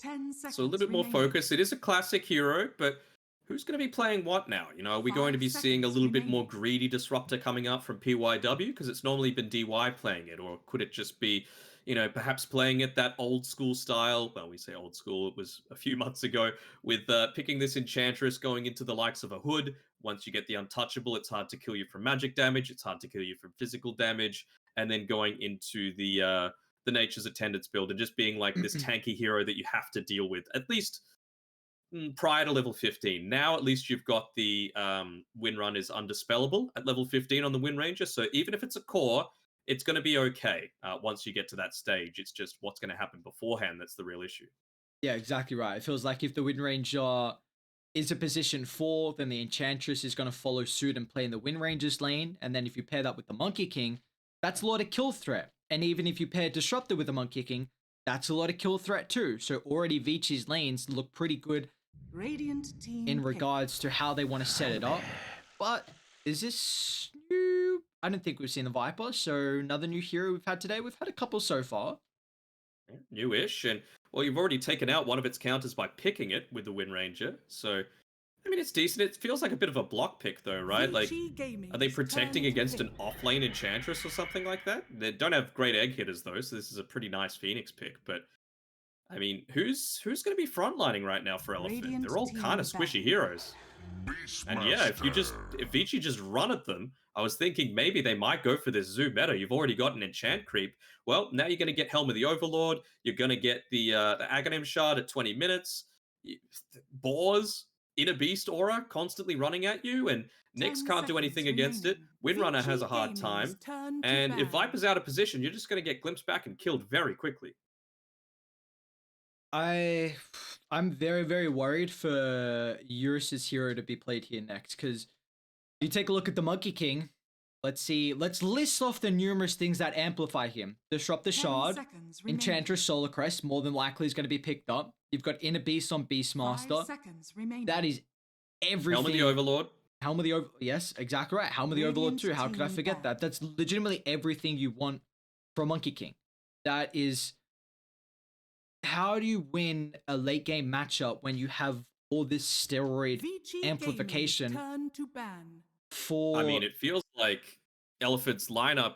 10 So a little seconds bit more remaining. focus. It is a classic hero, but who's going to be playing what now? Are we going to 5 be seeing a seconds little bit more remaining. greedy disruptor coming up from PYW because it's normally been DY playing it, or could it just be, perhaps playing it that old school style? Well, we say old school. It was a few months ago with picking this Enchantress going into the likes of a Hood. Once you get the Untouchable, it's hard to kill you from magic damage. It's hard to kill you from physical damage, and then going into the Nature's Attendants build and just being like this tanky hero that you have to deal with, at least prior to level 15. Now, at least you've got the Wind Run is undispellable at level 15 on the Wind Ranger. So even if it's a core, it's going to be okay once you get to that stage. It's just what's going to happen beforehand that's the real issue. Yeah, exactly right. It feels like if the Wind Ranger is a position 4, then the Enchantress is going to follow suit and play in the Wind Ranger's lane. And then if you pair that with the Monkey King, that's a lot of kill threat. And even if you pair Disruptor with the Monkey King, that's a lot of kill threat too. So already Vici's lanes look pretty good Radiant team in pick. regards to how they want to set it up. But is this new? I don't think we've seen the Viper. So another new hero we've had today. We've had a couple so far. Newish, and well, you've already taken out one of its counters by picking it with the Wind Ranger. So, I mean, it's decent. It feels like a bit of a block pick, though, right? Like, Vici are they Gaming's protecting turn to against pick. an off-lane Enchantress or something like that? They don't have great egg hitters, though, so this is a pretty nice Phoenix pick. But I mean, who's going to be frontlining right now for Elephant? Radiant They're all team kind of squishy battle. heroes. And yeah, if Vici just run at them, I was thinking maybe they might go for this Zoo meta. You've already got an enchant creep. Well, now you're going to get Helm of the Overlord. You're going to get the Aghanim Shard at 20 minutes. Boars, Inner Beast aura constantly running at you, and Nyx 10 can't do anything seconds against it. remaining. Windrunner has Vici a hard Gaming's time. turn to And if ban. Viper's out of position, you're just going to get glimpsed back and killed very quickly. I'm very, very worried for Eurus's hero to be played here next, because you take a look at the Monkey King. Let's list off the numerous things that amplify him. Disrupt the 10 Shard, seconds remaining. Enchantress Solar Crest, more than likely is going to be picked up. You've got Inner Beast on 5 Beastmaster. seconds remaining. That is everything. Helm of the Overlord. Helm of the Overlord. Yes, exactly right. Helm of the Overlord too. How could I Team forget that? That's legitimately everything you want from Monkey King. That is... How do you win a late game matchup when you have all this steroid Vici amplification Gaming's turn to ban. for... I mean, it feels like Elephant's lineup.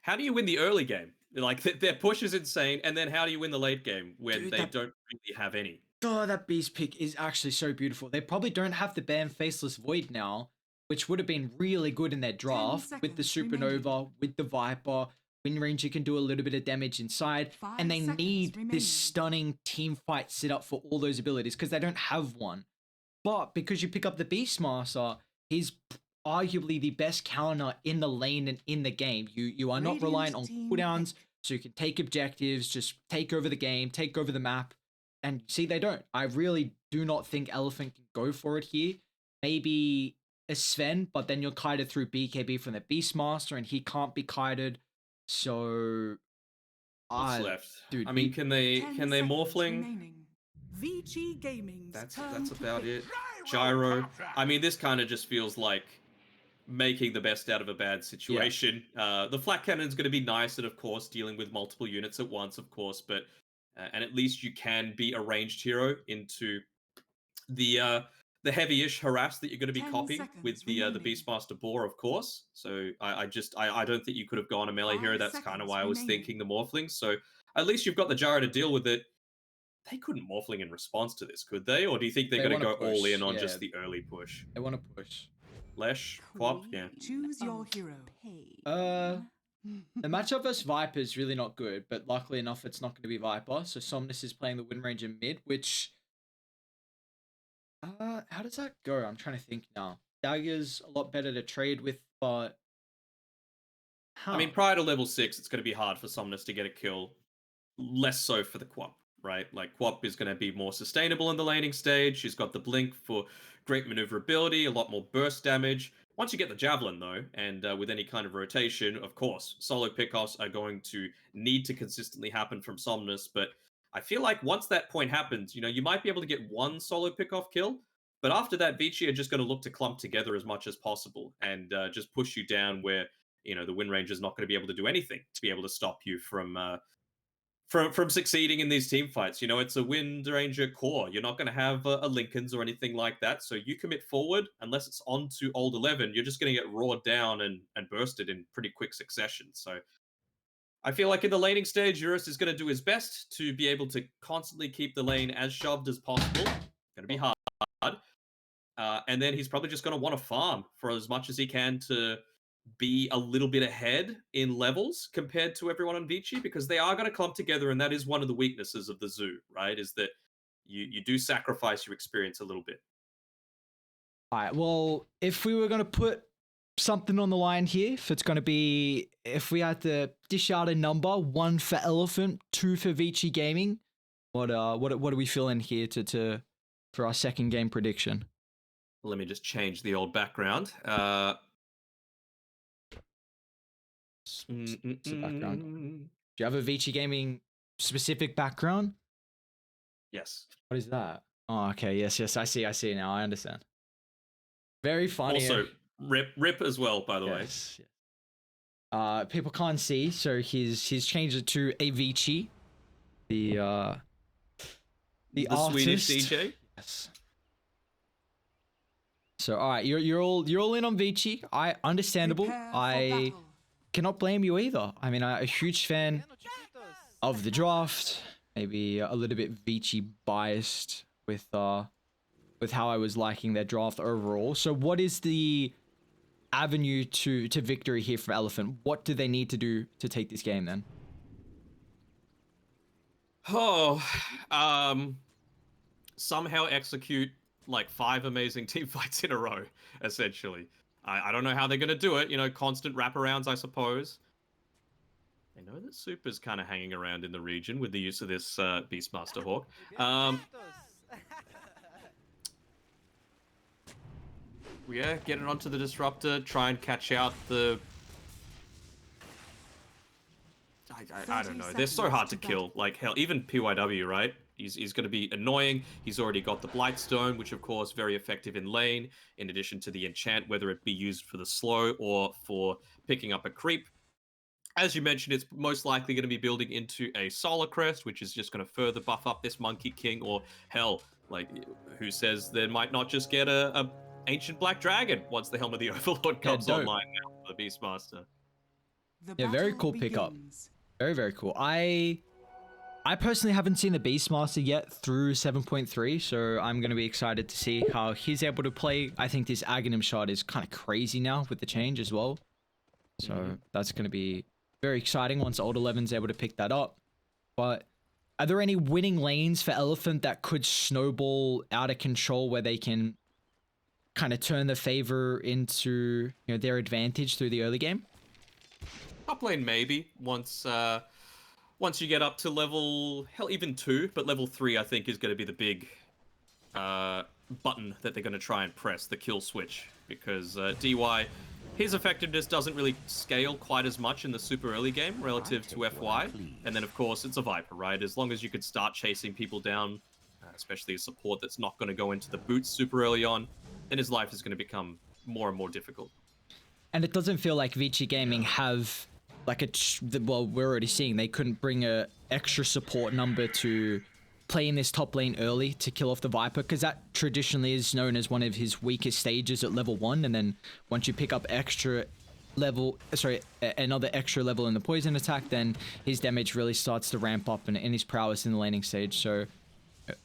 How do you win the early game? Like, their push is insane, and then how do you win the late game when Dude, they don't really have any? Oh, that Beast pick is actually so beautiful. They probably don't have to ban Faceless Void now, which would have been really good in their draft with the seconds Supernova, remaining. with the Viper. Wind Ranger can do a little bit of damage inside, 5 and they seconds need remaining. this stunning team fight set up for all those abilities because they don't have one. But because you pick up the Beastmaster, he's arguably the best counter in the lane and in the game. You are not Radiant reliant on team cooldowns, so you can take objectives, just take over the game, take over the map. And see, they don't. I really do not think Elephant can go for it here. Maybe a Sven, but then you're kited through BKB from the Beastmaster, and he can't be kited. So, What's left? dude, I mean, can they 10 morphling? remaining. Vici Gaming's That's turn to about pick. it. Gyro. I mean, this kind of just feels like making the best out of a bad situation. The flat cannon's going to be nice, and of course, dealing with multiple units at once, of course, but and at least you can be a ranged hero into the heavy-ish harass that you're going to be 10 copying with seconds the remaining. Beastmaster Boar, of course. So I don't think you could have gone a melee 5 hero. That's kind of seconds why I was remaining. thinking the Morphling. So at least you've got the Gyro to deal with it. They couldn't Morphling in response to this, could they? Or do you think they're They going to go wanna all push, in on yeah. just the early push? I want to push. Lesh, Quap, yeah. Choose your hero. The matchup versus Viper is really not good, but luckily enough, it's not going to be Viper. So Somnus is playing the Wind Ranger mid, which... how does that go? I'm trying to think now. Dagger's a lot better to trade with, but... I mean, prior to level 6, it's going to be hard for Somnus to get a kill. Less so for the Quap, right? Like, Quap is going to be more sustainable in the laning stage. She's got the Blink for great maneuverability, a lot more burst damage. Once you get the Javelin, though, and with any kind of rotation, of course, solo pickoffs are going to need to consistently happen from Somnus, but I feel like once that point happens, you might be able to get one solo pickoff kill, but after that, Vici are just going to look to clump together as much as possible and just push you down where, the Wind Ranger's not going to be able to do anything to be able to stop you from from succeeding in these team fights. You know, it's a Wind Ranger core. You're not going to have a Lincolns or anything like that. So you commit forward, unless it's on to old 11, you're just going to get roared down and bursted in pretty quick succession. So I feel like in the laning stage, Eurus is going to do his best to be able to constantly keep the lane as shoved as possible. Going to be hard. And then he's probably just going to want to farm for as much as he can to be a little bit ahead in levels compared to everyone on Vici, because they are going to clump together, and that is one of the weaknesses of the zoo, right? Is that you do sacrifice your experience a little bit. All right, well, if we were going to put something on the line here, if we had to dish out a number, 1 for Elephant, 2 for Vici Gaming, what are we feeling here for our second game prediction? Let me just change the old background. It's a background. Do you have a Vici Gaming specific background? Yes. What is that? Oh, okay. Yes. I see now. I understand. Very funny. Also, rip as well, by the way. Yes. People can't see, so he's changed it to a Vici. The artist. Swedish DJ. Yes. So all right, you're all in on Vici. Understandable. Prepare for I battle. cannot blame you either. I mean, I'm a huge fan of the draft. Maybe a little bit Vici biased with how I was liking their draft overall. So what is the avenue to victory here for Elephant? What do they need to do to take this game then? Oh, somehow execute like 5 amazing team fights in a row, essentially. I don't know how they're going to do it. You know, constant wraparounds, I suppose. I know that Super's kind of hanging around in the region with the use of this Beastmaster Hawk. Yeah, get it onto the Disruptor, try and catch out the... I don't know. They're so hard to kill. Like, hell, even PYW, right? He's going to be annoying. He's already got the Blightstone, which, of course, very effective in lane, in addition to the enchant, whether it be used for the slow or for picking up a creep. As you mentioned, it's most likely going to be building into a Solar Crest, which is just going to further buff up this Monkey King, or hell, like, who says there might not just get a Ancient Black Dragon once the Helm of the Overlord comes online now for the Beastmaster. Yeah, very cool pickup. Very, very cool. I personally haven't seen the Beastmaster yet through 7.3, so I'm going to be excited to see how he's able to play. I think this Aghanim shot is kind of crazy now with the change as well. So that's going to be very exciting once Old 11's able to pick that up. But are there any winning lanes for Elephant that could snowball out of control where they can kind of turn the favor into, you know, their advantage through the early game? Top lane maybe once you get up to level, hell, even 2, but level 3 I think is going to be the big button that they're going to try and press, the kill switch, because DY, his effectiveness doesn't really scale quite as much in the super early game relative to FY, and then of course it's a Viper, right? As long as you could start chasing people down, especially a support that's not going to go into the boots super early on, then his life is going to become more and more difficult. And it doesn't feel like Vici Gaming have like well, we're already seeing they couldn't bring a extra support number to play in this top lane early to kill off the Viper, because that traditionally is known as one of his weakest stages at level 1, and then once you pick up another extra level in the poison attack, then his damage really starts to ramp up and his prowess in the laning stage. So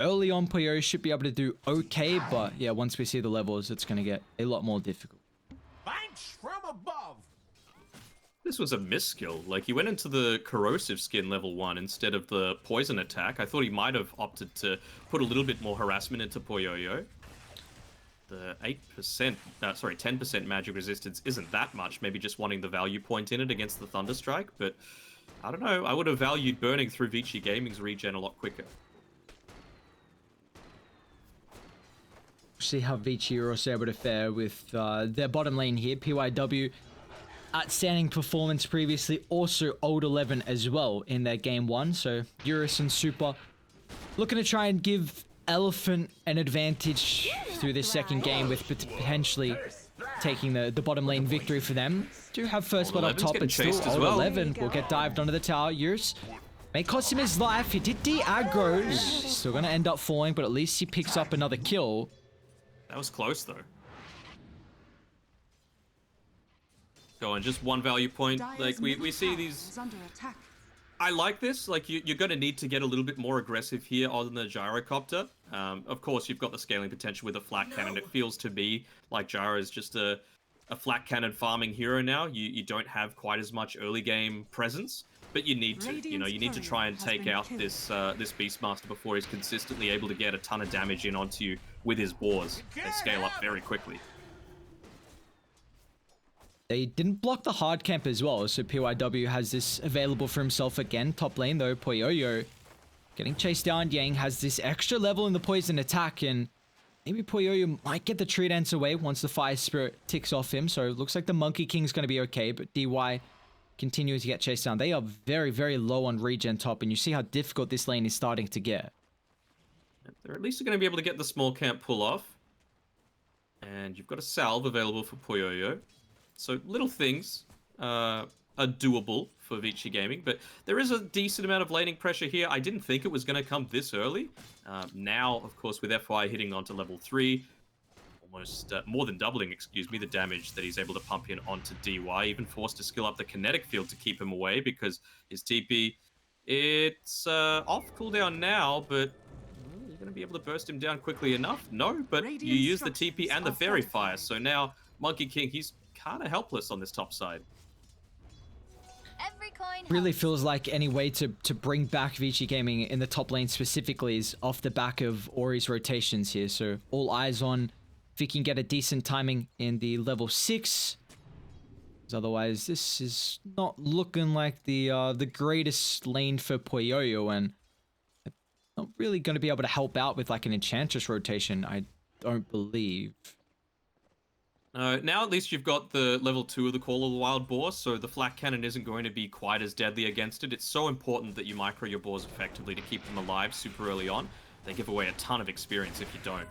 early on, Puyo should be able to do okay, but yeah, once we see the levels, it's going to get a lot more difficult. Thanks from above. This was a misskill. Like, he went into the corrosive skin level 1 instead of the poison attack. I thought he might have opted to put a little bit more harassment into Poyoyo. The 10% magic resistance isn't that much. Maybe just wanting the value point in it against the Thunderstrike, but I don't know. I would have valued burning through Vici Gaming's regen a lot quicker. See how Vici are also able to fare with their bottom lane here. PYW, outstanding performance previously, also Old 11 as well in their game 1. So Eurus and Super looking to try and give Elephant an advantage through this second game, with potentially taking the bottom lane victory for them. Do have first blood up top, but still Old 11 will get dived onto the tower. Eurus May cost him his life. He did de-aggro. Still going to end up falling, but at least he picks up another kill. That was close, though. Go on, just one value point. Like, we see these... Is under attack. I like this. Like, you're going to need to get a little bit more aggressive here on the gyrocopter. Of course, you've got the scaling potential with a flat cannon. It feels to me like Gyro is just a flat cannon farming hero now. You don't have quite as much early game presence, but you need to. You know, you need to try and take out this Beastmaster before he's consistently able to get a ton of damage in onto you with his boars. They scale up very quickly. They didn't block the hard camp as well, so PYW has this available for himself again. Top lane though, Poyoyo getting chased down. Yang has this extra level in the poison attack, and maybe Poyoyo might get the tree dance away once the fire spirit ticks off him. So it looks like the Monkey King's going to be okay, but DY continues to get chased down. They are very, very low on regen top, and you see how difficult this lane is starting to get. They're at least going to be able to get the small camp pull off. And you've got a salve available for Poyoyo. So little things are doable for Vici Gaming, but there is a decent amount of laning pressure here. I didn't think it was going to come this early. Now, of course, with FY hitting onto level 3, almost more than doubling, excuse me, the damage that he's able to pump in onto DY, even forced to skill up the kinetic field to keep him away because his TP, it's off cooldown now, but you're going to be able to burst him down quickly enough? No, but you use the TP and the Fairy Fire, so now Monkey King, he's kind of helpless on this top side. Every coin Really feels like any way to bring back Vici Gaming in the top lane specifically is off the back of Ori's rotations here. So all eyes on if he can get a decent timing in the level 6. Otherwise, this is not looking like the greatest lane for Poyoyo, and not really going to be able to help out with like an Enchantress rotation, I don't believe. Now at least you've got the level 2 of the Call of the Wild Boar, so the flat cannon isn't going to be quite as deadly against it. It's so important that you micro your boars effectively to keep them alive super early on. They give away a ton of experience if you don't.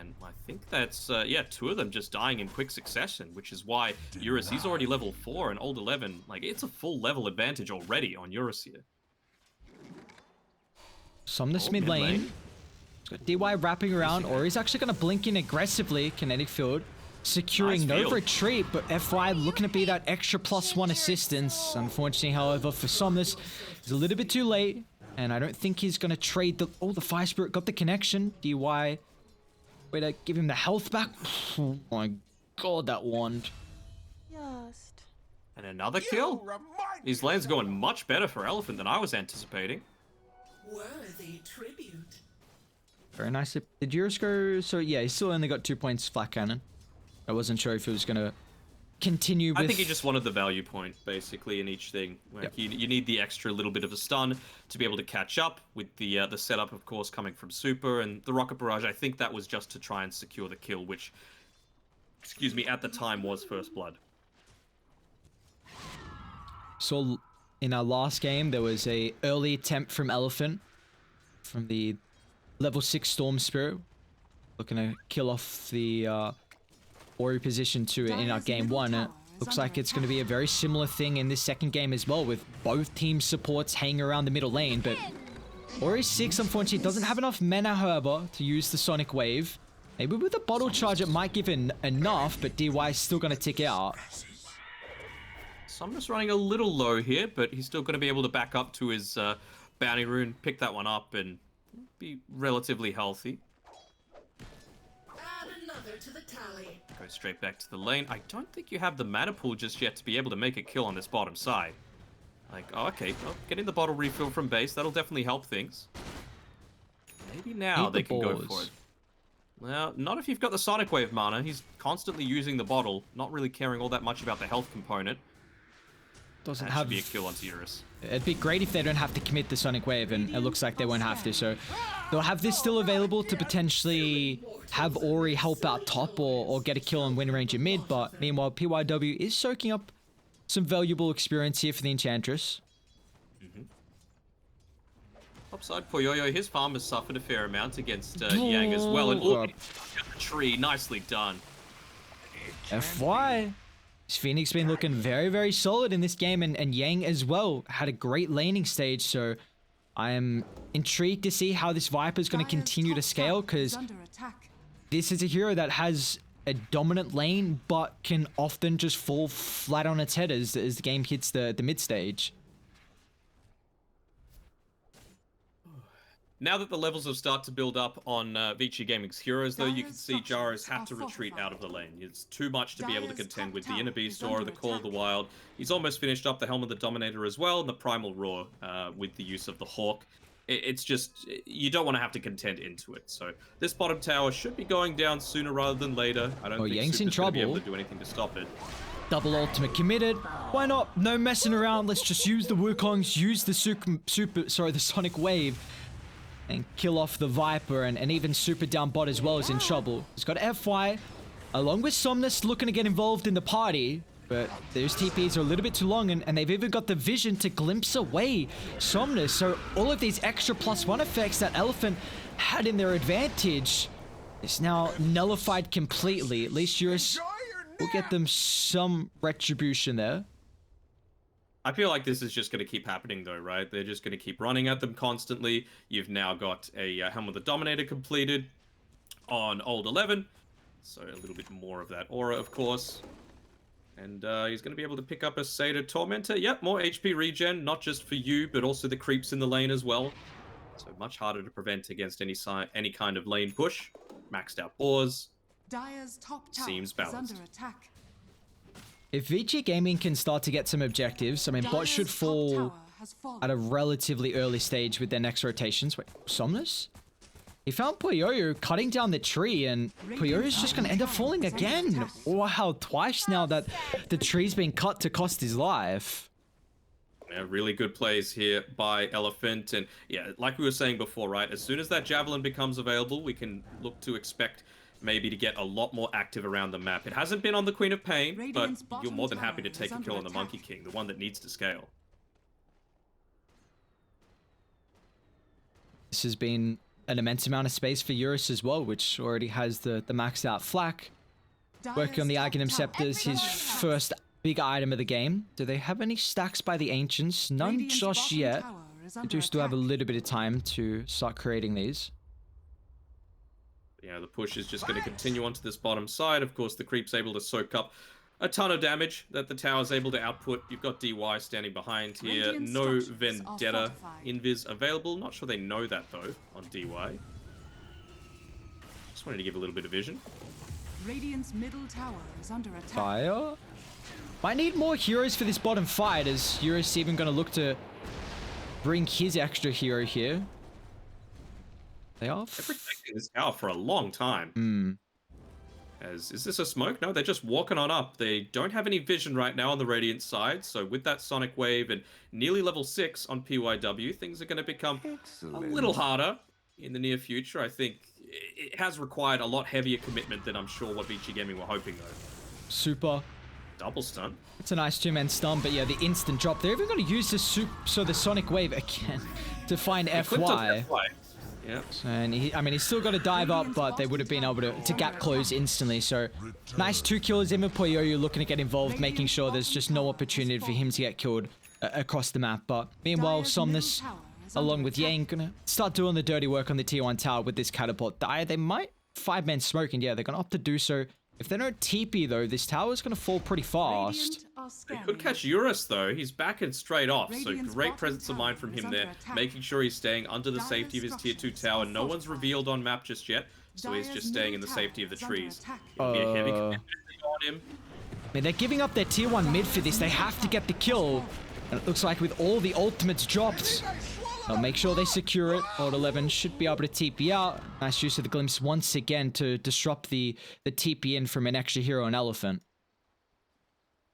And I think that's, yeah, 2 of them just dying in quick succession, which is why Eurus, he's already level 4 and old 11. Like, it's a full level advantage already on Eurus here. Somnus mid lane. He's got DY wrapping around, or he's actually going to blink in aggressively. Kinetic field. Securing Nice no field. retreat, but FY looking to be that extra +1 assistance. Unfortunately, however, for Somnus, it's a little bit too late, and I don't think he's going to trade the... Oh, the Fire Spirit got the connection. DY, way to give him the health back. Oh my god, that wand. Just. And another kill? These lanes going much better for Elephant than I was anticipating. Worthy tribute. Very nice. Did Eurus go... So yeah, he still only got 2 points flat cannon. I wasn't sure if he was going to continue with... I think he just wanted the value point, basically, in each thing. Like, you need the extra little bit of a stun to be able to catch up with the setup, of course, coming from Super. And the Rocket Barrage, I think that was just to try and secure the kill, which, excuse me, at the time was First Blood. So in our last game, there was a early attempt from Elephant from the level 6 Storm Spirit. Looking to kill off the... Ori position 2 in our game 1. It looks like it's going to be a very similar thing in this second game as well, with both team supports hanging around the middle lane, but Ori 6 unfortunately doesn't have enough mana, however, to use the Sonic Wave. Maybe with a bottle charge it might give him enough, but DY is still going to tick out. So I'm just running a little low here, but he's still going to be able to back up to his bounty rune, pick that one up, and be relatively healthy. To the tally. Go straight back to the lane. I don't think you have the mana pool just yet to be able to make a kill on this bottom side. Like, oh, okay, well, getting the bottle refill from base, that'll definitely help things. Maybe now Eat they the can go balls. for it. Well, not if you've got the Sonic Wave mana. He's constantly using the bottle, not really caring all that much about the health component. Doesn't That have... should be a kill onto Eurus. It'd be great if they don't have to commit the Sonic Wave, and it looks like they won't have to, so they'll have this still available to potentially have Ori help out top or get a kill on win range in mid, but meanwhile PYW is soaking up some valuable experience here for the Enchantress. Upside Poyoyo, his farm has suffered a fair amount against Yang as well, and oh, the tree, nicely done. FY! Phoenix been looking very, very solid in this game, and Yang as well had a great laning stage, so I am intrigued to see how this Viper is going to continue to scale, because this is a hero that has a dominant lane, but can often just fall flat on its head as the game hits the mid stage. Now that the levels have started to build up on Vici Gaming's heroes, though, you can see Jaro's had to retreat out of the lane. It's too much to be able to contend with the Inner Beast Aura, the Call of the Wild. He's almost finished up the Helm of the Dominator as well, and the Primal Roar with the use of the Hawk. It's just, you don't want to have to contend into it. So this bottom tower should be going down sooner rather than later. I don't think Yang's in Super's going to be able trouble. to do anything to stop it. Double ultimate committed. Why not? No messing around. Let's just use the Wukongs, use the the Sonic Wave, and kill off the Viper, and even Super down bot as well is in trouble. He's got FY, along with Somnus looking to get involved in the party, but those TPs are a little bit too long, and they've even got the vision to glimpse away Somnus. So all of these extra +1 effects that Elephant had in their advantage is now nullified completely. At least Eurus will get them some retribution there. I feel like this is just going to keep happening, though, right? They're just going to keep running at them constantly. You've now got a Helm of the Dominator completed on Old 11. So a little bit more of that aura, of course. And he's going to be able to pick up a Satyr Tormentor. Yep, more HP regen, not just for you, but also the creeps in the lane as well. So much harder to prevent against any kind of lane push. Maxed out boars. Dire's top tower Seems is balanced. under attack. If Vici Gaming can start to get some objectives, I mean, bot should fall at a relatively early stage with their next rotations. Wait, Somnus? He found Puyoyo cutting down the tree, and Puyoyo's just going to end up falling again. Wow, twice now that the tree's been cut to cost his life. Yeah, really good plays here by Elephant. And yeah, like we were saying before, right? As soon as that Javelin becomes available, we can look to expect maybe to get a lot more active around the map. It hasn't been on the Queen of Pain, but you're more than happy to take a kill on the Monkey King, the one that needs to scale. This has been an immense amount of space for Eurus as well, which already has the maxed out flak. Working on the Aghanim Scepters, his first big item of the game. Do they have any stacks by the Ancients? None just yet. They do still have a little bit of time to start creating these. Yeah, the push is just going to continue onto this bottom side. Of course, the creep's able to soak up a ton of damage that the tower's able to output. You've got DY standing behind here. No Vendetta Invis available. Not sure they know that, though, on DY. Just wanted to give a little bit of vision. Radiant's middle tower is under attack. Fire? Might need more heroes for this bottom fight, as Eurus even going to look to bring his extra hero here. They are They're protecting this tower for a long time. Is this a smoke? No, they're just walking on up. They don't have any vision right now on the Radiant side, so with that Sonic Wave and nearly level 6 on PYW, things are going to become a little harder in the near future. I think it has required a lot heavier commitment than I'm sure what Vici Gaming were hoping, though. Super. Double stun. It's a nice two-man stun, but yeah, the instant drop. They're even going to use the Sonic Wave again to find FY. Yeah. And he's still got to dive up, but they would have been able to gap close instantly. So nice 2 kills. Even Puyoyo looking to get involved, making sure there's just no opportunity for him to get killed across the map. But meanwhile, Somnus, along with Yang, gonna start doing the dirty work on the tier 1 tower with this catapult. They might 5-man smoke, and yeah, they're going to opt to do so. If they don't TP, though, this tower is going to fall pretty fast. They could catch Eurus, though. He's back and straight off, so great presence of mind from him there, making sure he's staying under the safety of his tier 2 tower. No one's revealed on map just yet, so he's just staying in the safety of the trees. It'll be a heavy commitment on him. I mean, they're giving up their tier 1 mid for this. They have to get the kill. And it looks like with all the ultimates dropped, they'll make sure they secure it. Old 11 should be able to TP out. Nice use of the glimpse once again to disrupt the TP in from an extra hero and Elephant.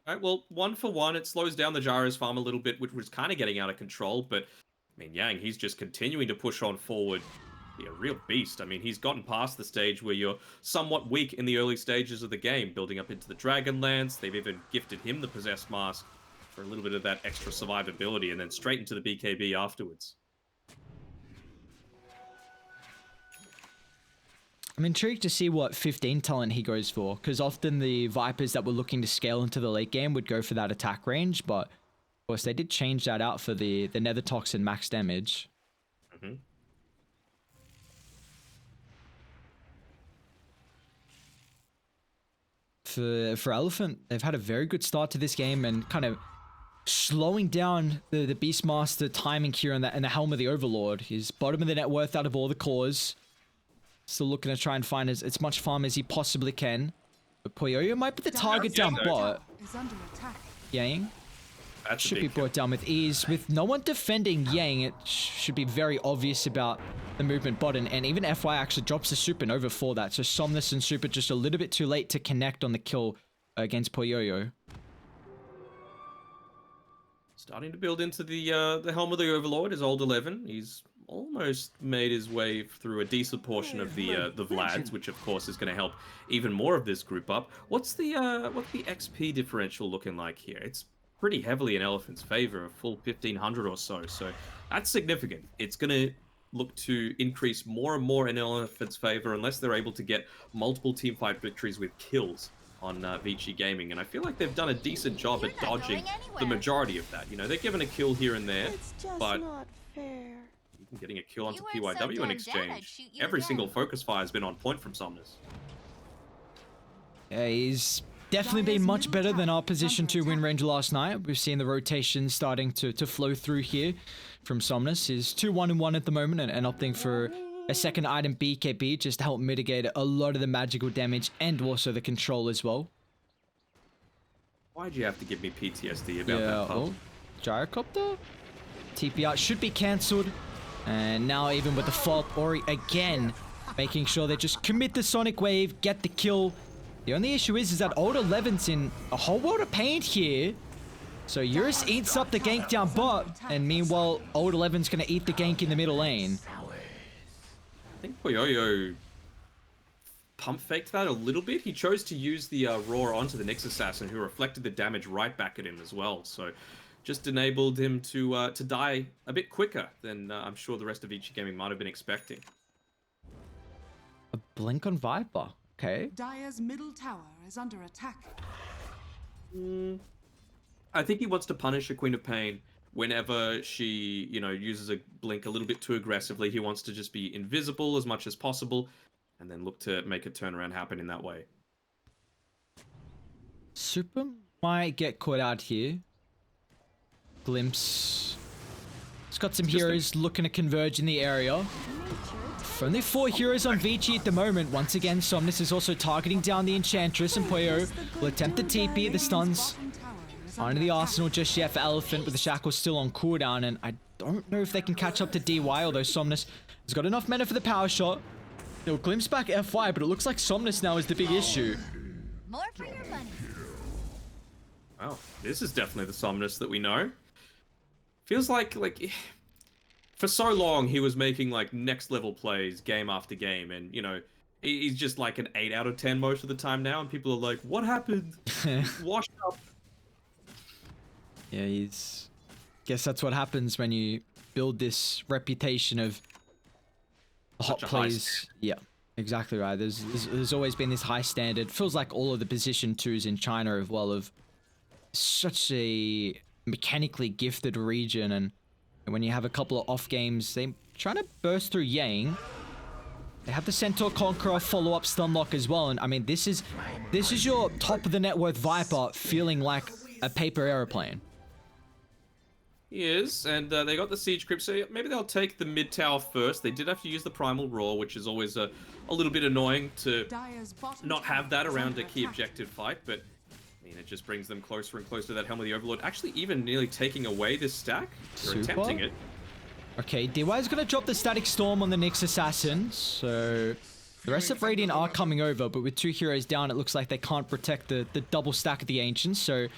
All right, well, 1 for 1, it slows down the Gyro's farm a little bit, which was kind of getting out of control, but, I mean, Yang, he's just continuing to push on forward. Yeah, real beast. I mean, he's gotten past the stage where you're somewhat weak in the early stages of the game, building up into the Dragonlance. They've even gifted him the Possessed Mask for a little bit of that extra survivability, and then straight into the BKB afterwards. I'm intrigued to see what 15 talent he goes for, because often the Vipers that were looking to scale into the late game would go for that attack range, but of course they did change that out for the Nether Toxin max damage. Mhm. For Elephant, they've had a very good start to this game and kind of slowing down the Beastmaster timing here and the Helm of the Overlord. He's bottom of the net worth out of all the cores. Still looking to try and find as much farm as he possibly can. But Poyoyo might be the target down bot. Is under attack. Yang That's a should be big kill. brought down with ease. With no one defending Yang, it should be very obvious about the movement bot. And even FY actually drops the Supernova for that. So Somnus and Super just a little bit too late to connect on the kill against Poyoyo. Starting to build into the Helm of the Overlord, his old 11. He's almost made his way through a decent portion of the Vlads, which of course is going to help even more of this group up. What's the XP differential looking like here? It's pretty heavily in Elephant's favor, a full 1500 or so. So that's significant. It's going to look to increase more and more in Elephant's favor unless they're able to get multiple teamfight victories with kills on Vici Gaming, and I feel like they've done a decent job at dodging the majority of that. You know, they're given a kill here and there, It's just but not fair. even getting a kill onto You weren't so PYW in damn exchange. dead, I'd shoot you Every again. single focus fire has been on point from Somnus. Yeah, he's definitely been much better than our position 2 win range last night. We've seen the rotation starting to flow through here from Somnus. He's 2-1-1 at the moment and opting for a second item BKB just to help mitigate a lot of the magical damage and also the control as well. Why'd you have to give me PTSD about Yeah, that pump? oh, Gyrocopter? TPR should be cancelled. And now even with the fault, Ori again making sure they just commit the Sonic Wave, get the kill. The only issue is that old 11's in a whole world of pain here. So Eurus eats up the gank down bot, and meanwhile old 11's gonna eat the gank in the middle lane. I think Poyoyo pump faked that a little bit. He chose to use the roar onto the Nyx Assassin, who reflected the damage right back at him as well. So just enabled him to die a bit quicker than I'm sure the rest of Vici Gaming might have been expecting. A blink on Viper. Okay. Dire's middle tower is under attack. I think he wants to punish a Queen of Pain whenever she, you know, uses a blink a little bit too aggressively. He wants to just be invisible as much as possible and then look to make a turnaround happen in that way. Super might get caught out here. Glimpse. It's got some heroes looking to converge in the area. Only 4 heroes on Vici at the moment. Once again, Somnus is also targeting down the Enchantress, and Poyo will attempt the TP. The stuns Bottom tower is onto under the attack. arsenal just yet for Elephant, with the shackles still on cooldown, and I don't know if they can catch up to DY, although Somnus has got enough mana for the power shot. He'll glimpse back FY, but it looks like Somnus now is the big issue. More for your money. Wow, this is definitely the Somnus that we know. Feels like for so long he was making like next level plays game after game, and you know he's just like an 8 out of 10 most of the time now, and people are like, what happened? He's washed up. Yeah, guess that's what happens when you build this reputation of hot Such a high plays. Yeah, exactly right. There's always been this high standard. Feels like all of the position 2s in China as well of such a mechanically gifted region, and when you have a couple of off games, they trying to burst through Yang. They have the Centaur Conqueror follow-up stunlock as well, and I mean this is your top of the net worth Viper feeling like a paper aeroplane. He is, and they got the siege crypt, so maybe they'll take the mid tower first. They did have to use the primal roar, which is always a little bit annoying to Dire's bottom not have tower that is around under a key attack. objective fight, but I mean, it just brings them closer and closer to that Helm of the Overlord. Actually, even nearly taking away this stack. They're Super. attempting it. Okay, DY's gonna drop the Static Storm on the Nyx Assassin, so the rest of Radiant are coming over, but with 2 heroes down, it looks like they can't protect the double stack of the Ancients, so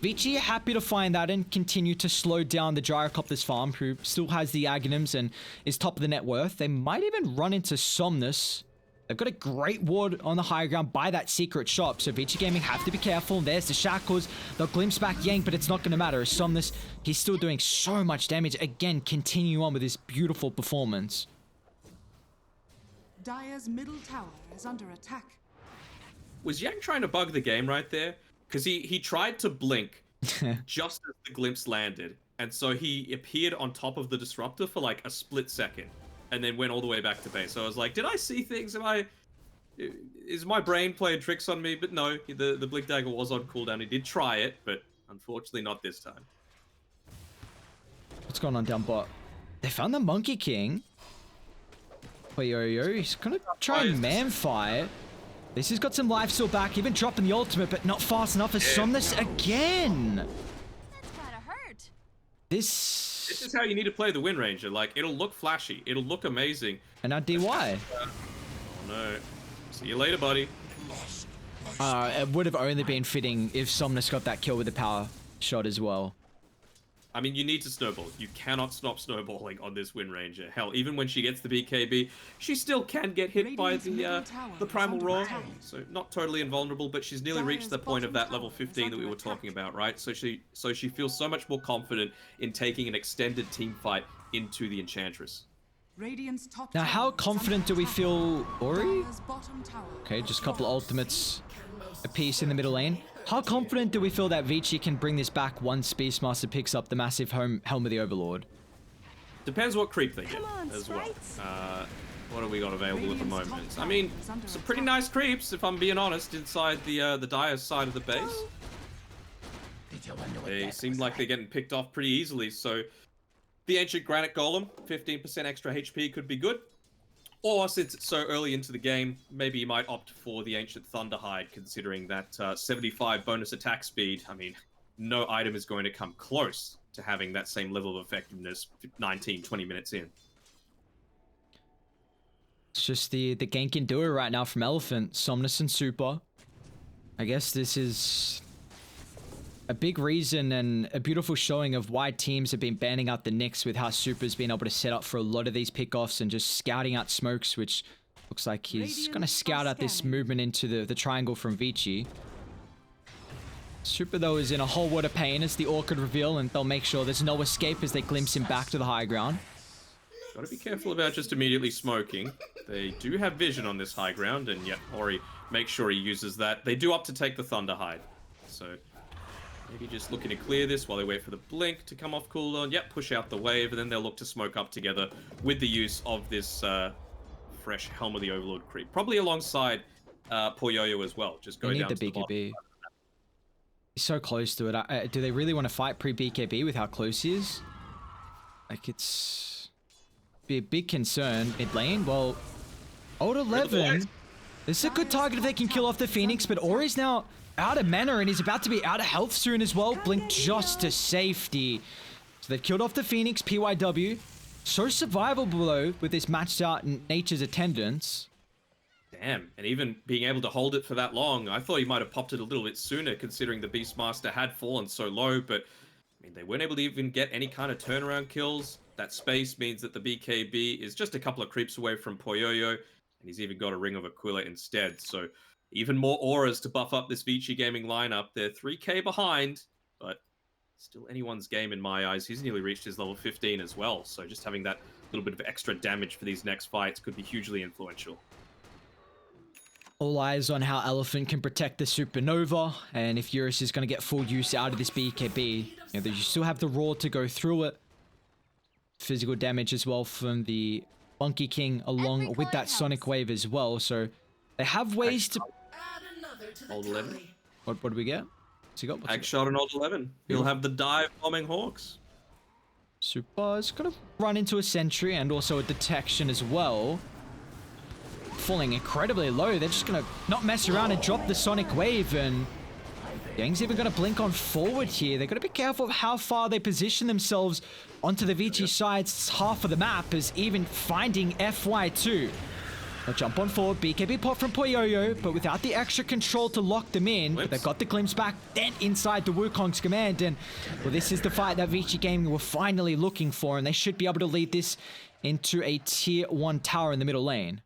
Vici happy to find that and continue to slow down the Gyrocopter's farm, who still has the Aghanims and is top of the net worth. They might even run into Somnus. They've got a great ward on the high ground by that secret shop, so Vici Gaming have to be careful. There's the shackles. They'll glimpse back Yang, but it's not going to matter. As Somnus, he's still doing so much damage. Again, continue on with this beautiful performance. Dire's middle tower is under attack. Was Yang trying to bug the game right there? Because he tried to blink just as the glimpse landed, and so he appeared on top of the disruptor for like a split second, and then went all the way back to base. So I was like, did I see things? Is my brain playing tricks on me? But no, the Blink Dagger was on cooldown. He did try it, but unfortunately not this time. What's going on down bot? They found the Monkey King. Yo, he's gonna try and man fight. This has got some life still back, even dropping the ultimate, but not fast enough as Somnus again. That's gotta hurt. This is how you need to play the Wind Ranger. Like, it'll look flashy, it'll look amazing. And now DY. Oh no. See you later, buddy. It would have only been fitting if Somnus got that kill with the power shot as well. I mean, you need to snowball. You cannot stop snowballing on this Wind Ranger. Hell, even when she gets the BKB, she still can get hit by the Primal Roar. So not totally invulnerable, but she's nearly reached the point of that level 15 that we were talking about, right? So she feels so much more confident in taking an extended team fight into the Enchantress. Radiant's top Now, tower how is confident do under we attack. feel Ori? Dire's bottom tower Okay, has just a couple fallen. ultimates apiece in the middle lane. How confident do we feel that Vici can bring this back once Beastmaster picks up the massive Helm of the Overlord? Depends what creep they get Come on, as well. sprites. What have we got available at the Radiant's moment? top I mean, tower is under some pretty attack. nice creeps, if I'm being honest, inside the Dire side of the base. They seem like they're getting picked off pretty easily, so the Ancient Granite Golem, 15% extra HP could be good. Or, since it's so early into the game, maybe you might opt for the Ancient Thunderhide, considering that 75 bonus attack speed. I mean, no item is going to come close to having that same level of effectiveness 19, 20 minutes in. It's just the ganking duo right now from Elephant, Somnus and Super. I guess this is a big reason and a beautiful showing of why teams have been banning out the Nyx, with how Super's been able to set up for a lot of these pickoffs and just scouting out smokes, which looks like he's going to scout out this movement into the triangle from Vici. Super, though, is in a whole world of pain as the Orchid reveal, and they'll make sure there's no escape as they glimpse him back to the high ground. Gotta be careful about just immediately smoking. They do have vision on this high ground, and yet Ori makes sure he uses that. They do opt to take the Thunderhide, so maybe just looking to clear this while they wait for the blink to come off cooldown. Yep, push out the wave, and then they'll look to smoke up together with the use of this fresh Helm of the Overlord creep. Probably alongside Poyoyo as well. Just go They need down the to the bottom. BKB. He's so close to it. Do they really want to fight pre-BKB with how close he is? Like, it's be a big concern mid lane. Well, old 11. This is a good target if they can kill off the Phoenix, but Ori's now out of mana and he's about to be out of health soon as well. Blink just to safety. So they've killed off the Phoenix, PYW. So survivable though with this matched out Nature's attendance. Damn, and even being able to hold it for that long, I thought he might have popped it a little bit sooner, considering the Beastmaster had fallen so low, but I mean, they weren't able to even get any kind of turnaround kills. That space means that the BKB is just a couple of creeps away from Poyoyo, and he's even got a Ring of Aquila instead, so even more auras to buff up this Vici Gaming lineup. They're 3k behind, but still anyone's game in my eyes. He's nearly reached his level 15 as well, so just having that little bit of extra damage for these next fights could be hugely influential. All eyes on how Elephant can protect the Supernova, and if Eurus is going to get full use out of this BKB, you still have the Roar to go through it. Physical damage as well from the Monkey King, along with that Sonic Wave as well, so they have ways to... Add another to the Old 11. tally. What do we get? What's he got? What's he Ag got? shot on old 11. He'll have the dive bombing Hawks. Super is going to run into a Sentry and also a Detection as well. Falling incredibly low. They're just going to not mess around and drop the Sonic Wave, and Yang's even going to blink on forward here. They've got to be careful of how far they position themselves onto the Vici side's half of the map, as even finding FY2. They'll jump on forward, BKB pop from Poyoyo, but without the extra control to lock them in. But they've got the glimpse back, then inside the Wukong's command, and well, this is the fight that Vici Gaming were finally looking for, and they should be able to lead this into a tier 1 tower in the middle lane.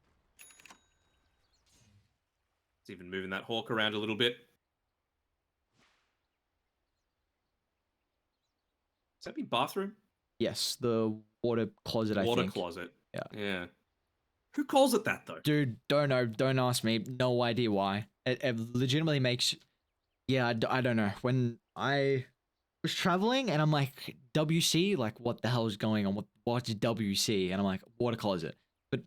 It's even moving that Hawk around a little bit. Does that mean bathroom? Yes, the water closet, I Water think. closet. Yeah. Yeah. Who calls it that, though? Dude, don't know. Don't ask me. No idea why. It legitimately makes... Yeah, I don't know. When I was traveling and I'm like, WC, like what the hell is going on? What's WC? And I'm like, watercolor is it? But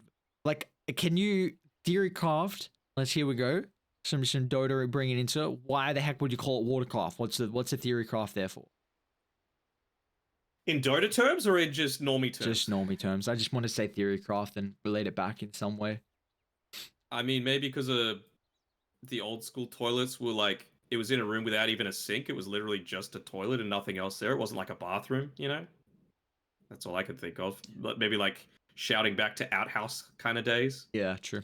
like, can you theory craft? Here we go. Some Dota bringing into it. Why the heck would you call it watercraft? What's the theory craft there for? In Dota terms or in just normie terms? Just normie terms. I just want to say theory craft and relate it back in some way. I mean, maybe because the old school toilets were like, it was in a room without even a sink. It was literally just a toilet and nothing else there. It wasn't like a bathroom, you know? That's all I could think of. Maybe like shouting back to outhouse kind of days. Yeah, true.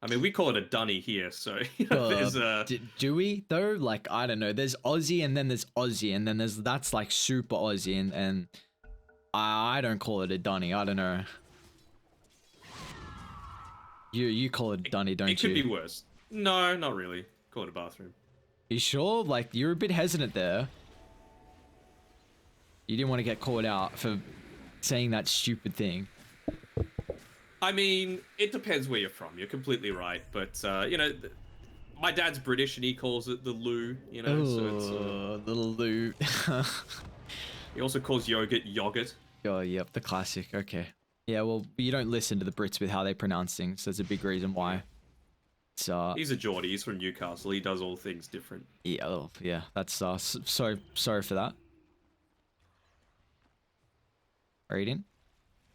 I mean, we call it a dunny here, so you know, there's a... Do we though? Like, I don't know. There's Aussie and then there's Aussie and then that's like super Aussie and I don't call it a dunny. I don't know. You call it a dunny, don't you? It could be worse. No, not really. Call it a bathroom. You sure? Like, you're a bit hesitant there. You didn't want to get called out for saying that stupid thing. I mean, it depends where you're from. You're completely right, but you know, my dad's British and he calls it the loo. You know, so it's the loo. He also calls yogurt. Oh, yep, the classic. Okay. Yeah, well, you don't listen to the Brits with how they pronounce things. There's a big reason why. So he's a Geordie. He's from Newcastle. He does all things different. Yeah, oh, yeah. That's so sorry for that. Raiden,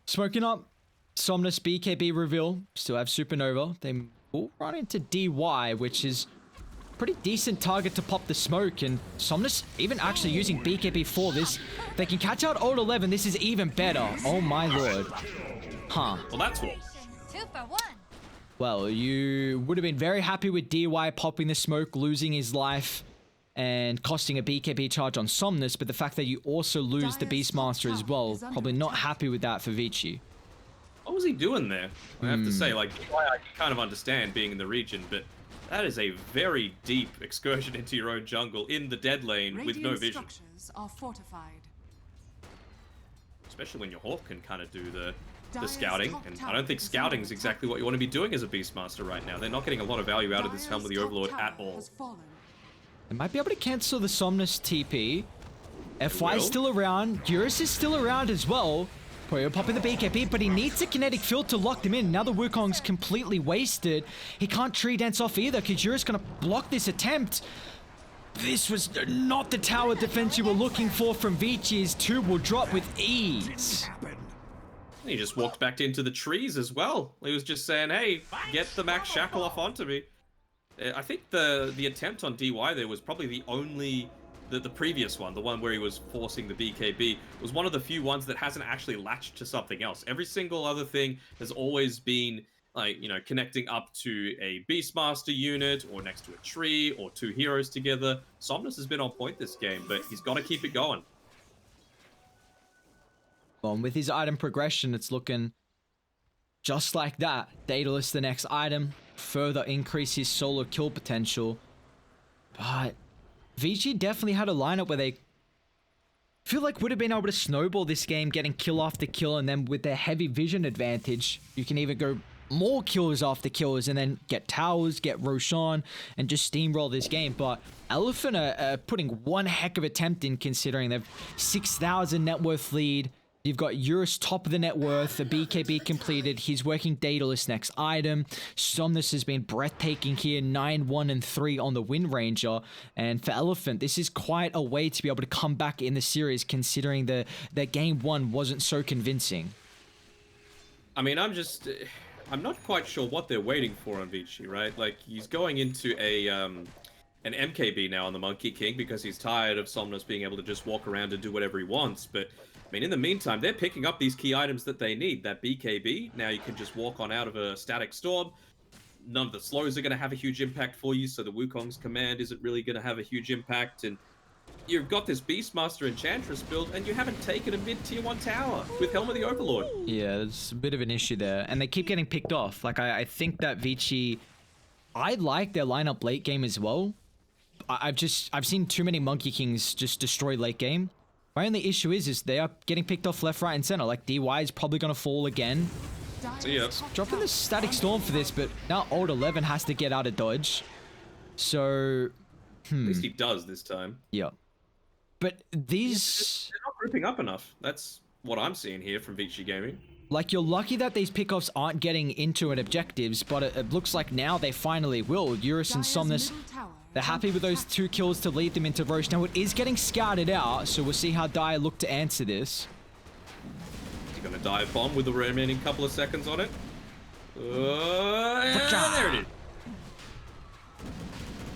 smoking up. Somnus BKB reveal. Still have Supernova. They will run into DY, which is pretty decent target to pop the smoke. And Somnus even actually using BKB for this. They can catch out Old 11. This is even better. Oh my lord. Huh. Well, that's what. 2 for 1. Well, you would have been very happy with DY popping the smoke, losing his life, and costing a BKB charge on Somnus. But the fact that you also lose the Beastmaster as well, probably not happy with that for Vici. What was he doing there? I have to say, like, I can kind of understand being in the region, but that is a very deep excursion into your own jungle in the dead lane with no vision. Structures are fortified. Especially when your Hawk can kind of do the scouting, and I don't think scouting is exactly what you want to be doing as a Beastmaster right now. They're not getting a lot of value out of this Helm of the Overlord at all. They might be able to cancel the Somnus TP. FY's still around. Eurus is still around as well. Poyo popping the BKB, but he needs a kinetic field to lock them in. Now the Wukong's completely wasted. He can't tree dance off either, because Eurus gonna block this attempt. This was not the tower defense you were looking for from Vici. His 2 will drop with ease. He just walked back into the trees as well. He was just saying, hey, get the Max Shackle off onto me. I think the attempt on DY there was probably the only... The previous one, the one where he was forcing the BKB, was one of the few ones that hasn't actually latched to something else. Every single other thing has always been, like, you know, connecting up to a Beastmaster unit, or next to a tree, or 2 heroes together. Somnus has been on point this game, but he's got to keep it going. Well, with his item progression, it's looking just like that. Daedalus the next item, further increase his solo kill potential. But Vici definitely had a lineup where they feel like would have been able to snowball this game, getting kill after kill, and then with their heavy vision advantage, you can even go more kills after kills and then get towers, get Roshan, and just steamroll this game. But Elephant are putting one heck of attempt in, considering they've 6,000 net worth lead. You've got Eurus top of the net worth, the BKB completed. He's working Daedalus next item. Somnus has been breathtaking here, 9-1 and 3 on the Wind Ranger. And for Elephant, this is quite a way to be able to come back in the series, considering that game 1 wasn't so convincing. I mean, I'm not quite sure what they're waiting for on Vici, right? Like, he's going into an MKB now on the Monkey King because he's tired of Somnus being able to just walk around and do whatever he wants. But I mean, in the meantime, they're picking up these key items that they need. That BKB, now you can just walk on out of a static storm. None of the slows are going to have a huge impact for you, so the Wukong's command isn't really going to have a huge impact. And you've got this Beastmaster Enchantress build, and you haven't taken a mid-tier 1 tower with Helm of the Overlord. Yeah, there's a bit of an issue there. And they keep getting picked off. Like, I think that Vici... I like their lineup late game as well. I've seen too many Monkey Kings just destroy late game. My only issue is they are getting picked off left, right, and center. Like, DY is probably going to fall again. So, yeah. Dropping the Static Storm for this, but now Old 11 has to get out of dodge. So, At least he does this time. Yeah. But these, They're not grouping up enough. That's what I'm seeing here from Vici Gaming. like, you're lucky that these pickoffs aren't getting into an objectives, but it looks like now they finally will. Eurus and Dire's Somnus, middle tower they're is happy under with those attack. 2 kills to lead them into Roche. Now, it is getting scouted out, so we'll see how Dire look to answer this. He's going to dive bomb with the remaining couple of seconds on it. Yeah, there it is.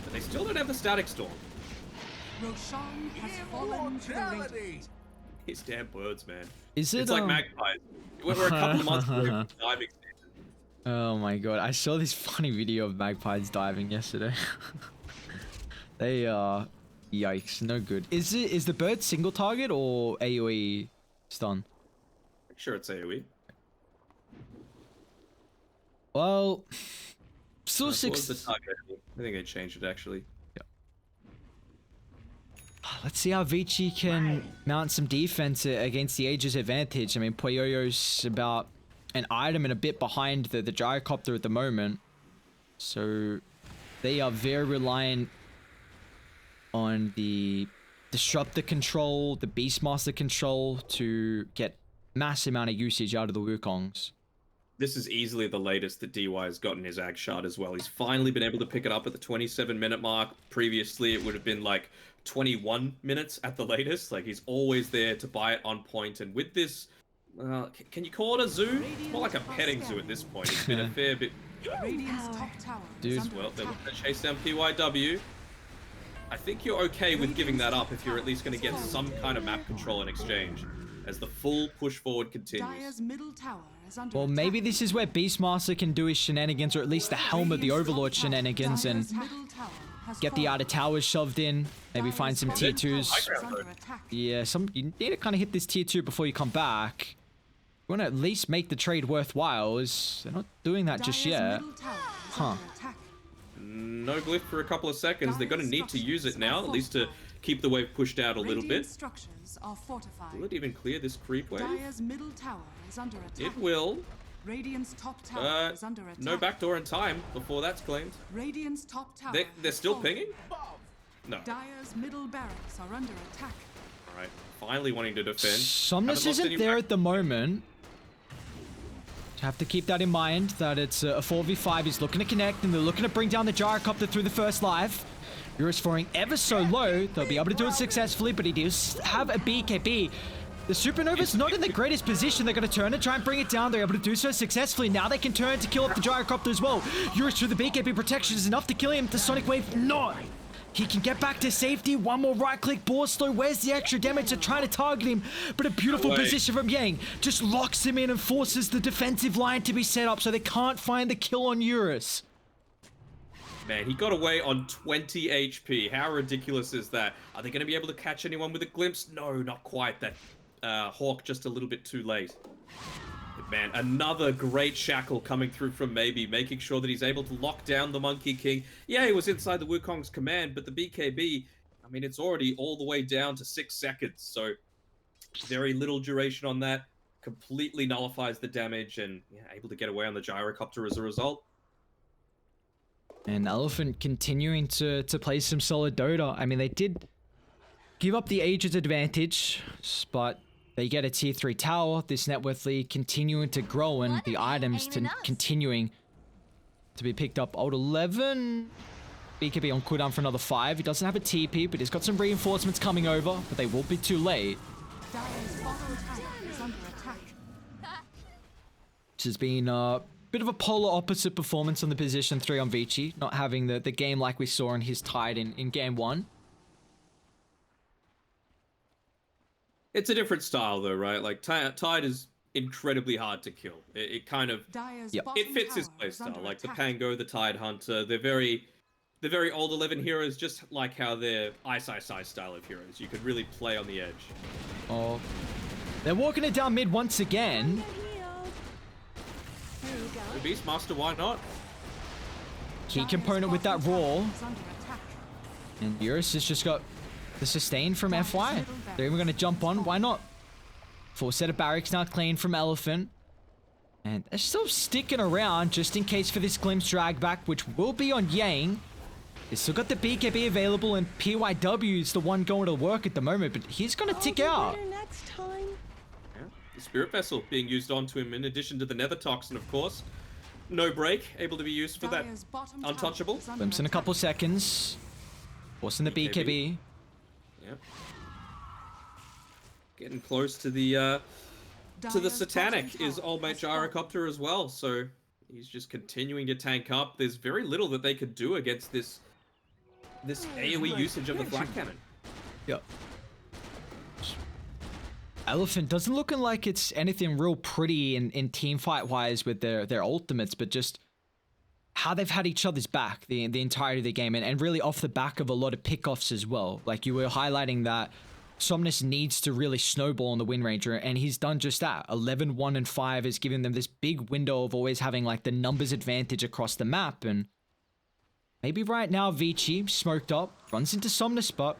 But they still don't have the static storm. Roshan has fallen to the radiant. Immortality! These damn birds, man. Is it, It's like magpies. We're a couple of months away from diving season. Oh my god, I saw this funny video of magpies diving yesterday. They are... Yikes, no good. Is the bird single target or AoE stun? Sure, it's AoE. Well... Still What was the six... target? I think they changed it, actually. Let's see how Vici can mount some defense against the Aegis advantage. I mean, Poyoyo's about an item and a bit behind the gyrocopter at the moment. So they are very reliant on the Disruptor control, the Beastmaster control to get massive amount of usage out of the Wukongs. This is easily the latest that DY has gotten his Ag shard as well. He's finally been able to pick it up at the 27-minute mark. Previously, it would have been like 21 minutes at the latest. Like, he's always there to buy it on point. And with this, can you call it a zoo? It's more like a petting zoo at this point. It's been a fair bit. Radiant's top tower Dude. is under Well, they're attack. looking to chase down PYW. I think you're okay with giving that up if you're at least going to get some kind of map control in exchange, as the full push forward continues. Dire's middle tower is under Well, attack. maybe this is where Beastmaster can do his shenanigans, or at least the Helm of the Overlord shenanigans, and Dire's middle tower has get the fallen. outer towers shoved in. Maybe find some tier Dire's bottom 2s. tower is under attack. Yeah, you need to kind of hit this tier 2 before you come back. You want to at least make the trade worthwhile. They're not doing that just Dire's yet. middle tower is Huh. under attack. No glyph for a couple of seconds. They're going to need to use it now, at least to keep the wave pushed out a little Radiant bit. structures are fortified. Will it even clear this creep wave? Dire's middle tower is under attack. It will. Radiant's top tower is under attack. No backdoor in time before that's claimed. Radiant's top tower. They're has still fallen. pinging? No. Dire's middle barracks are under attack. Alright, finally wanting to defend. Somnus Haven't lost isn't any there back- at the moment. You have to keep that in mind, that it's a 4v5. He's looking to connect, and they're looking to bring down the gyrocopter through the first life. Eurus falling ever so low. They'll be able to do it successfully, but he does have a BKB. The Supernova's not in the greatest position. They're going to turn and try and bring it down. They're able to do so successfully. Now they can turn to kill off the gyrocopter as well. Eurus through the BKB protection is enough to kill him. The Sonic Wave, no! He can get back to safety. One more right-click burst though. Where's the extra damage? They're trying to target him, but a beautiful position from Yang just locks him in and forces the defensive line to be set up so they can't find the kill on Eurus. Man, he got away on 20 HP. How ridiculous is that? Are they going to be able to catch anyone with a glimpse? No, not quite. That Hawk just a little bit too late. But man, another great shackle coming through from Maybe, making sure that he's able to lock down the Monkey King. Yeah, he was inside the Wukong's command, but the BKB, I mean, it's already all the way down to 6 seconds. So very little duration on that. Completely nullifies the damage and able to get away on the gyrocopter as a result. And Elephant continuing to play some solid Dota. I mean, they did give up the Aegis advantage, but they get a tier 3 tower. This net worth lead continuing to grow, and the items continuing to be picked up. Old 11. BKB on cooldown for another 5. He doesn't have a TP, but he's got some reinforcements coming over, but they will be too late. Dire's bottom tower is under attack. Which has been a bit of a polar opposite performance on the position 3 on Vici, not having the game like we saw in his Tide in game 1. It's a different style though, right? Like Tide is incredibly hard to kill. It kind of Dire's Yep. bottom it fits his tower is under playstyle. Like the attack. Pango, the Tide Hunter, they're very old 11 heroes, just like how they're Ice style of heroes. You could really play on the edge. Oh, they're walking it down mid once again. The Beastmaster, why not? Key Dire's component with that bottom roar. tower is under attack. And Eurus has just got the sustain from FY. They're even going to jump on. Why not? Full set of barracks now clean from Elephant. And they're still sticking around just in case for this glimpse drag back, which will be on Yang. They still got the BKB available, and PYW is the one going to work at the moment, but he's going to tick out. Next time. Yeah, the Spirit Vessel being used onto him in addition to the Nether Toxin, of course. No break, able to be used for that Dire's bottom untouchable. tower is under Glimpse in a attack. couple seconds. Forcing the BKB. Yep. Getting close to the Dire's Satanic bottom is tower old mate has fallen. Gyrocopter as well, so he's just continuing to tank up. There's very little that they could do against this AoE usage of the Flak Cannon. Yep. Elephant doesn't looking like it's anything real pretty in team fight wise with their ultimates, but just how they've had each other's back the entirety of the game, and really off the back of a lot of pickoffs as well. Like you were highlighting that Somnus needs to really snowball on the Wind Ranger, and he's done just that. 11, 1, and 5 is giving them this big window of always having like the numbers advantage across the map, and maybe right now Vici, smoked up, runs into Somnus, but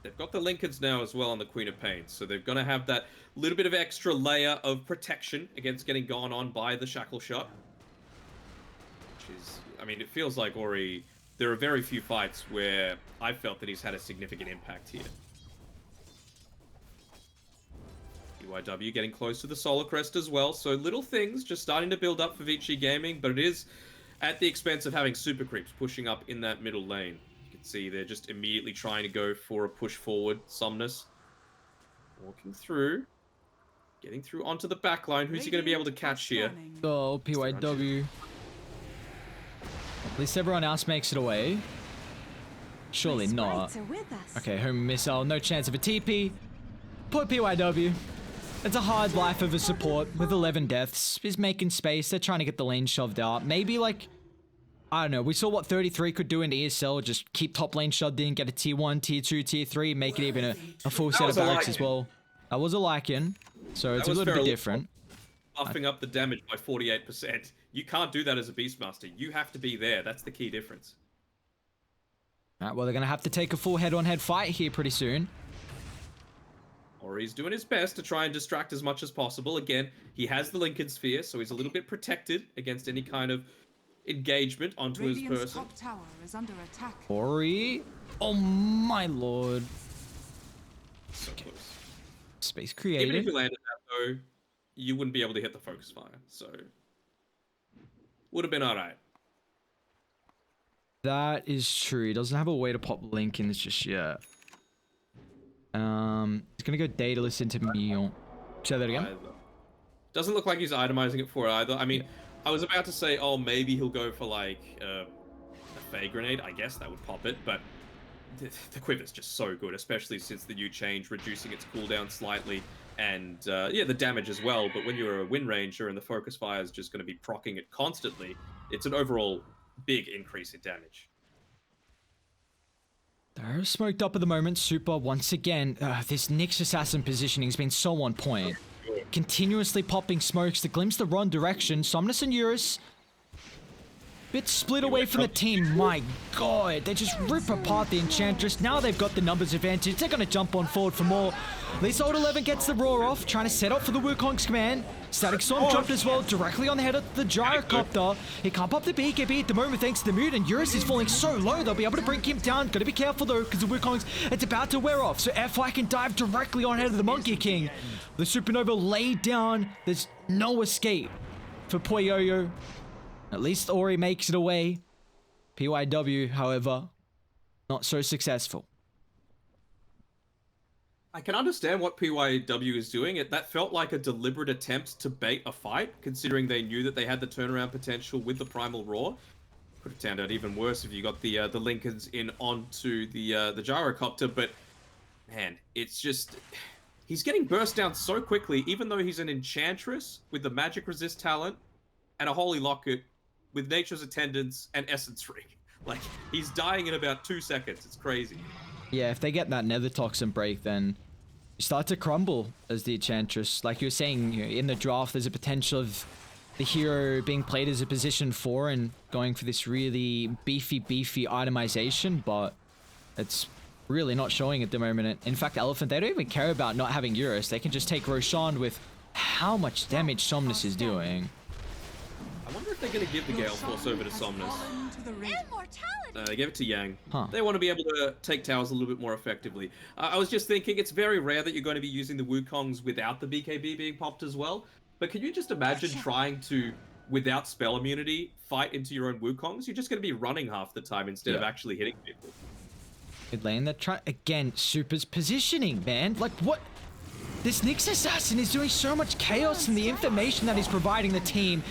They've got the Lincolns now as well on the Queen of Pain, so they're going to have that little bit of extra layer of protection against getting gone on by the Shackle Shot. Which is, I mean, it feels like Ori, there are very few fights where I felt that he's had a significant impact here. PYW getting close to the Solar Crest as well, so little things just starting to build up for Vici Gaming, but it is at the expense of having super creeps pushing up in that middle lane. You can see they're just immediately trying to go for a push forward. Somnus walking through, getting through onto the back line. Who's he going to be able to catch here? oh, PYW. At least everyone else makes it away. Surely not. Okay, home missile, no chance of a TP. Poor PYW. It's a hard life of a support with 11 deaths. He's making space. They're trying to get the lane shoved out. Maybe like, I don't know. We saw what 33 could do in ESL. Just keep top lane shoved in, get a tier 1, tier 2, tier 3, make it even a full set of was a barracks as Lycan. well. That was a Lycan, so it's a was little bit fairly- different. Buffing up the damage by 48%. You can't do that as a Beastmaster. You have to be there. That's the key difference. Alright, well, they're going to have to take a full head-on-head fight here pretty soon. Or he's doing his best to try and distract as much as possible. Again, he has the Lincoln Sphere, so he's a little bit protected against any kind of engagement onto his Radiant's person. top tower is under attack. Ori. Oh my lord. So close. Space Even if created. you landed that, though, you wouldn't be able to hit the focus fire. So, would have been alright. That is true. He doesn't have a way to pop Lincolns just yet. He's gonna go Daedalus into Mion. Say that again. Either. Doesn't look like he's itemizing it for it either. I mean, I was about to say, oh, maybe he'll go for like a Fey Grenade. I guess that would pop it, but the Quiver's just so good, especially since the new change, reducing its cooldown slightly, and yeah, the damage as well. But when you're a Wind Ranger and the Focus Fire is just going to be proccing it constantly, it's an overall big increase in damage. They're smoked up at the moment. Super, once again, this Nyx Assassin positioning has been so on point. Continuously popping smokes to glimpse the wrong direction. Somnus and Eurus, bit split away from the team. My god, they just rip apart the Enchantress. Now they've got the numbers advantage. They're going to jump on forward for more. At least Old 11 gets the roar off, trying to set up for the Wukong's command. Static Storm dropped as well, directly on the head of the Gyrocopter. He can't pop the BKB at the moment thanks to the mute, and Eurus is falling so low, they'll be able to bring him down. Gotta be careful though, because the Wukong's, it's about to wear off, so FI can dive directly on head of the Monkey King. The Supernova laid down, there's no escape for Poyoyo. At least Ori makes it away. PYW, however, not so successful. I can understand what PYW is doing. That felt like a deliberate attempt to bait a fight, considering they knew that they had the turnaround potential with the Primal Roar. Could have turned out even worse if you got the Lincolns in onto the Gyrocopter, but man, it's just... He's getting burst down so quickly, even though he's an Enchantress with the Magic Resist talent and a Holy Locket with Nature's Attendance and Essence Ring. Like, he's dying in about 2 seconds. It's crazy. Yeah, if they get that Nether Toxin break, then you start to crumble as the Enchantress. Like you were saying, in the draft, there's a potential of the hero being played as a position 4 and going for this really beefy itemization, but it's really not showing at the moment. In fact, Elephant, they don't even care about not having Eurus. They can just take Roshan with how much damage Somnus is doing. I wonder if they're going to give the Gale Force over to Somnus. Immortality! They gave it to Yang. Huh. They want to be able to take towers a little bit more effectively. I was just thinking, it's very rare that you're going to be using the Wukongs without the BKB being popped as well. But can you just imagine trying to, without spell immunity, fight into your own Wukongs? You're just going to be running half the time instead of actually hitting people. Mid lane, that try again. Super's positioning, man. Like what? This Nyx Assassin is doing so much chaos, and the information that he's providing the team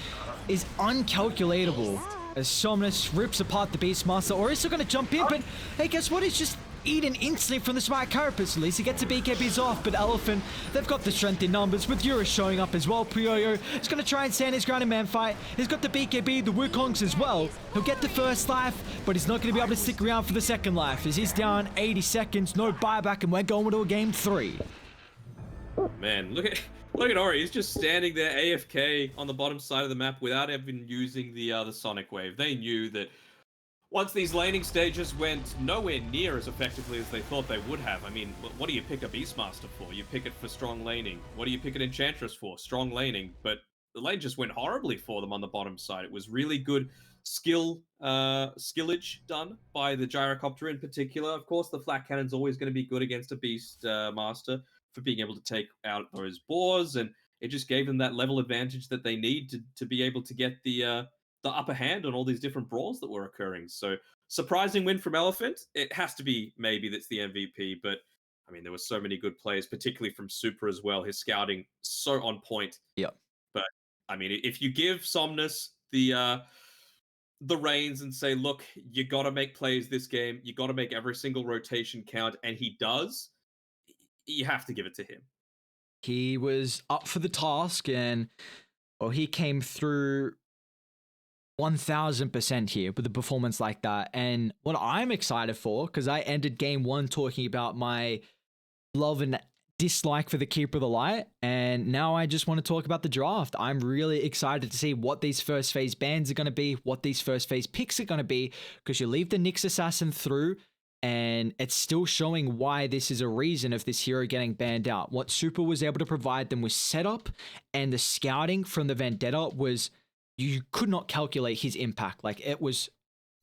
is uncalculatable. As Somnus rips apart the Beastmaster, or is still going to jump in, but hey, guess what? He's just eaten instantly from the Smite Carapace. At least he gets the BKBs off, but Elephant, they've got the strength in numbers, with Eurus showing up as well. Prioyo is going to try and stand his ground in man fight. He's got the BKB, the Wukongs as well. He'll get the first life, but he's not going to be able to stick around for the second life, as he's down 80 seconds, no buyback, and we're going to a game 3. Man, look at Ori. He's just standing there AFK on the bottom side of the map without even using the Sonic Wave. They knew that once these laning stages went nowhere near as effectively as they thought they would have. I mean, what do you pick a Beastmaster for? You pick it for strong laning. What do you pick an Enchantress for? Strong laning. But the lane just went horribly for them on the bottom side. It was really good skillage done by the Gyrocopter in particular. Of course, the Flat Cannon's always going to be good against a Beast Master for being able to take out those boars, and it just gave them that level advantage that they need to be able to get the upper hand on all these different brawls that were occurring. So surprising win from Elephant. It has to be maybe that's the MVP, but I mean there were so many good plays, particularly from Super as well. His scouting so on point. Yep. But I mean, if you give Somnus the reins and say, look, you got to make plays this game, you got to make every single rotation count, and he does, you have to give it to him. He was up for the task, and he came through 1000% here with a performance like that. And what I'm excited for, because I ended game 1 talking about my love and dislike for the Keeper of the Light, and now I just want to talk about the draft. I'm really excited to see what these first phase bans are going to be, what these first phase picks are going to be, because you leave the Nyx Assassin through, and it's still showing why this is a reason of this hero getting banned out. What Super was able to provide them was setup, and the scouting from the Vendetta was, you could not calculate his impact. Like, it was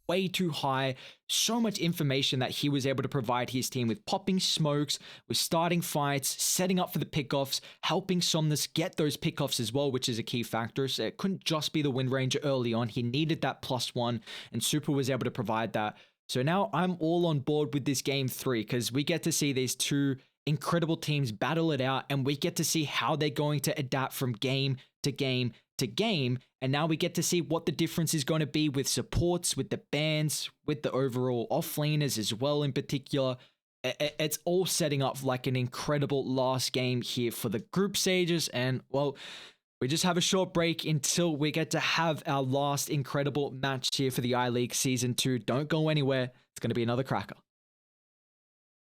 way too high. So much information that he was able to provide his team with popping smokes, with starting fights, setting up for the pickoffs, helping Somnus get those pickoffs as well, which is a key factor. So it couldn't just be the Wind Ranger early on. He needed that +1, and Super was able to provide that. So now I'm all on board with this game 3, because we get to see these two incredible teams battle it out, and we get to see how they're going to adapt from game to game to game. And now we get to see what the difference is going to be with supports, with the bans, with the overall offlaners as well in particular. It's all setting up like an incredible last game here for the group stages. And well, we just have a short break until we get to have our last incredible match here for the I-League Season 2. Don't go anywhere. It's going to be another cracker.